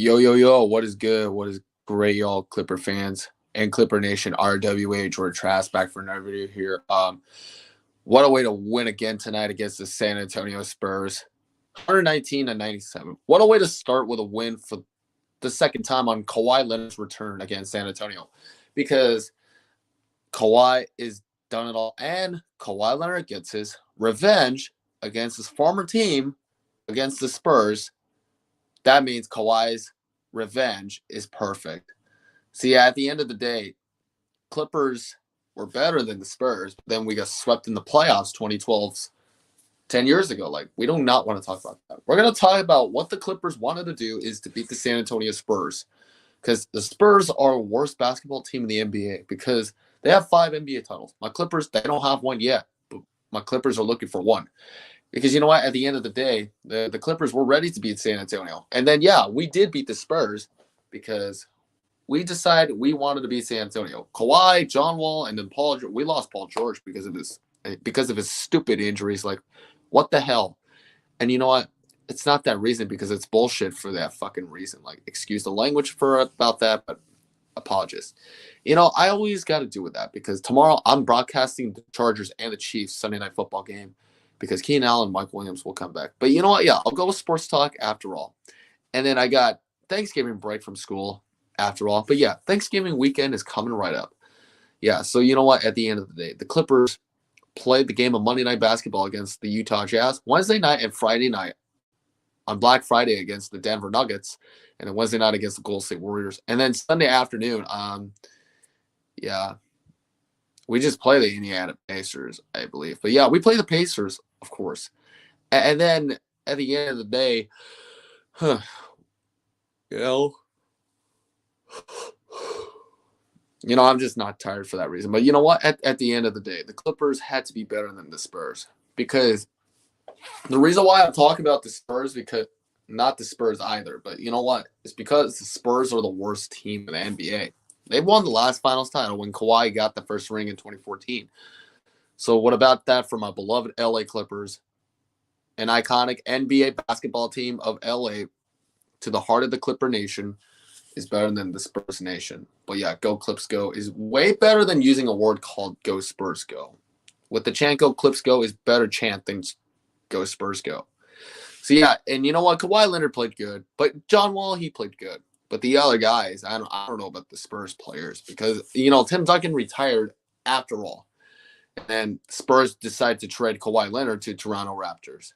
Yo, yo, yo, what is good? What is great, y'all, Clipper fans and Clipper Nation, RWA, George Trask back for another video here. What a way to win again tonight against the San Antonio Spurs. 119-97. What a way to start with a win for the second time on Kawhi Leonard's return against San Antonio. Because Kawhi is done it all. And Kawhi Leonard gets his revenge against his former team, against the Spurs. That means Kawhi's revenge is perfect. See, at the end of the day, Clippers were better than the Spurs. But then we got swept in the playoffs 2012, 10 years ago. Like, we do not want to talk about that. We're going to talk about what the Clippers wanted to do is to beat the San Antonio Spurs. Because the Spurs are the worst basketball team in the NBA because they have 5 NBA titles. My Clippers, they don't have one yet. But my Clippers are looking for one. Because you know what? At the end of the day, the Clippers were ready to beat San Antonio. And then, yeah, we did beat the Spurs because we decided we wanted to beat San Antonio. Kawhi, John Wall, and then Paul. We lost Paul George because of his stupid injuries. Like, what the hell? And you know what? It's not that reason because it's bullshit for that fucking reason. Like, excuse the language for about that, but apologies. You know, I always got to do with that because tomorrow I'm broadcasting the Chargers and the Chiefs Sunday Night Football game because Keenan Allen and Mike Williams will come back. But you know what? Yeah, I'll go with sports talk after all. And then I got Thanksgiving break from school after all. But yeah, Thanksgiving weekend is coming right up. Yeah, so you know what? At the end of the day, the Clippers played the game of Monday Night Basketball against the Utah Jazz Wednesday night and Friday night on Black Friday against the Denver Nuggets, and then Wednesday night against the Golden State Warriors. And then Sunday afternoon, yeah, we just play the Indiana Pacers, I believe. But yeah, we play the Pacers, of course. And then at the end of the day, you know, I'm just not tired for that reason. But you know what? At the end of the day, the Clippers had to be better than the Spurs because the reason why I'm talking about the Spurs because not the Spurs either, but you know what? It's because the Spurs are the worst team in the NBA. They won the last finals title when Kawhi got the first ring in 2014. So what about that for my beloved LA Clippers, an iconic NBA basketball team of LA to the heart of the Clipper Nation is better than the Spurs Nation. But yeah, Go Clips Go is way better than using a word called Go Spurs Go. With the chant Go Clips Go is better chant than Go Spurs Go. So yeah, and you know what? Kawhi Leonard played good, but John Wall, he played good. But the other guys, I don't know about the Spurs players because Tim Duncan retired after all. And Spurs decided to trade Kawhi Leonard to Toronto Raptors.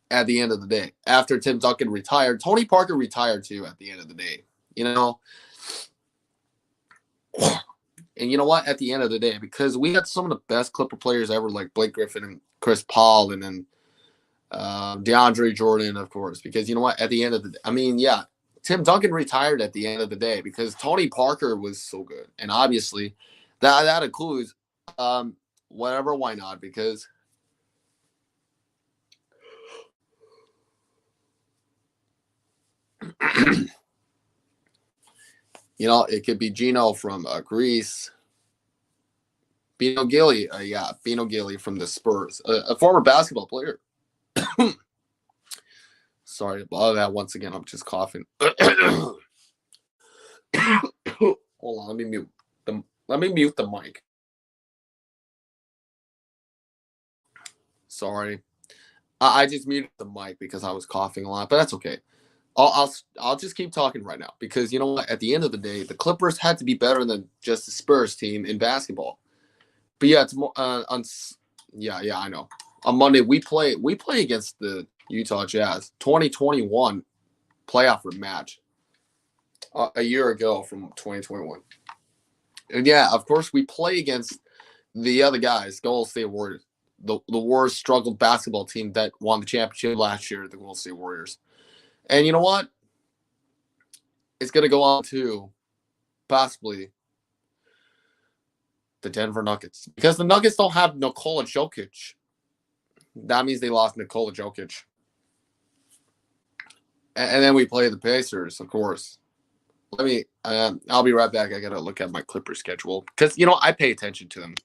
At the end of the day, after Tim Duncan retired, Tony Parker retired too at the end of the day. And you know what? At the end of the day, because we had some of the best Clipper players ever, like Blake Griffin and Chris Paul, and then DeAndre Jordan, of course. Because you know what? At the end of the day, I mean, yeah, Tim Duncan retired at the end of the day because Tony Parker was so good. And obviously, that includes whatever, why not? Because it could be Gino from Greece. Bino Gilly, Bino Gilly from the Spurs, a former basketball player. Sorry about that. Once again, I'm just coughing. Hold on, let me mute the mic. Sorry, I just muted the mic because I was coughing a lot, but that's okay. I'll just keep talking right now because you know what? At the end of the day, the Clippers had to be better than just the Spurs team in basketball. But yeah, it's more yeah, I know. On Monday we play against the Utah Jazz 2021 playoff rematch a year ago from 2021. And yeah, of course we play against the other guys, Golden State Warriors, the worst struggled basketball team that won the championship last year, the Golden State Warriors. And you know what? It's going to go on to possibly the Denver Nuggets because the Nuggets don't have Nikola Jokic. That means they lost Nikola Jokic. And then we play the Pacers, of course. I'll be right back. I got to look at my Clippers schedule because, I pay attention to them.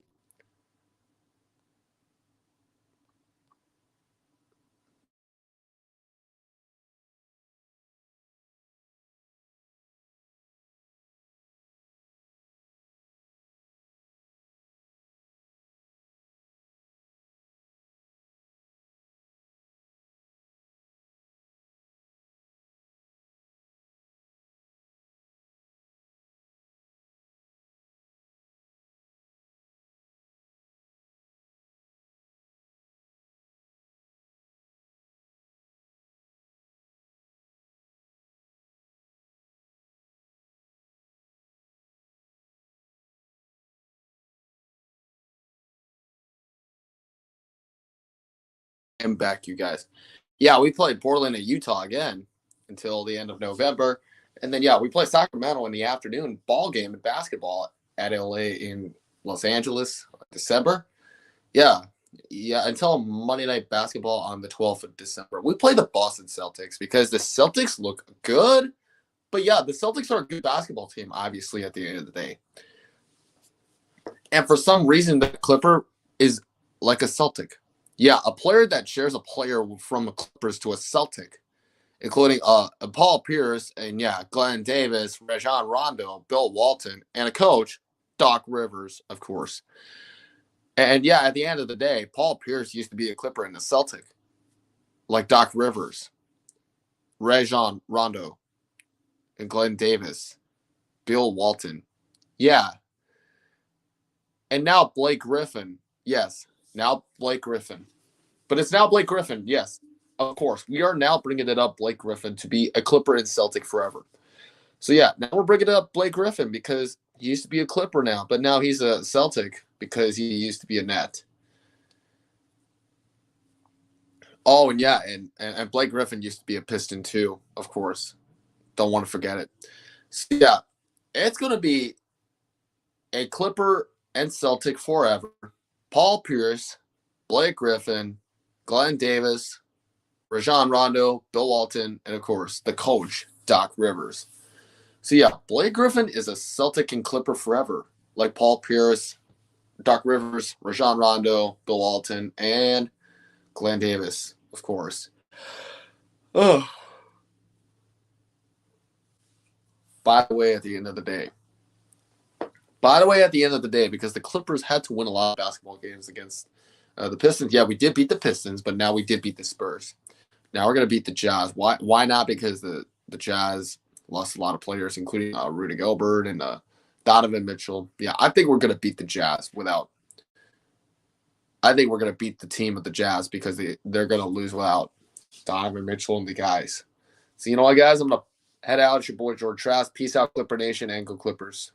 am back, you guys. Yeah, we played Portland and Utah again until the end of November. And then, yeah, we play Sacramento in the afternoon ball game in basketball at LA in Los Angeles, December. Yeah. Yeah, until Monday Night Basketball on the 12th of December. We play the Boston Celtics because the Celtics look good. But yeah, the Celtics are a good basketball team, obviously, at the end of the day. And for some reason, the Clipper is like a Celtic. Yeah, a player that shares a player from the Clippers to a Celtic, including Paul Pierce and, yeah, Glenn Davis, Rajon Rondo, Bill Walton, and a coach, Doc Rivers, of course. And, yeah, at the end of the day, Paul Pierce used to be a Clipper and a Celtic, like Doc Rivers, Rajon Rondo, and Glenn Davis, Bill Walton. Yeah. And now Blake Griffin. Yes, now Blake Griffin. But it's now Blake Griffin. Yes, of course. We are now bringing it up, Blake Griffin, to be a Clipper and Celtic forever. So, yeah, now we're bringing up Blake Griffin because he used to be a Clipper now, but now he's a Celtic because he used to be a Net. Oh, and yeah, and Blake Griffin used to be a Piston too, of course. Don't want to forget it. So, yeah, it's going to be a Clipper and Celtic forever. Paul Pierce, Blake Griffin, Glenn Davis, Rajon Rondo, Bill Walton, and of course, the coach, Doc Rivers. So yeah, Blake Griffin is a Celtic and Clipper forever, like Paul Pierce, Doc Rivers, Rajon Rondo, Bill Walton, and Glenn Davis, of course. Oh. By the way, at the end of the day, because the Clippers had to win a lot of basketball games against the Pistons. Yeah, we did beat the Pistons, but now we did beat the Spurs. Now we're going to beat the Jazz. Why not? Because the Jazz lost a lot of players, including Rudy Gobert and Donovan Mitchell. Yeah, I think we're going to beat the Jazz I think we're going to beat the team of the Jazz because they're going to lose without Donovan Mitchell and the guys. So you know what, guys? I'm going to head out. It's your boy, George Trask. Peace out, Clipper Nation, and go Clippers.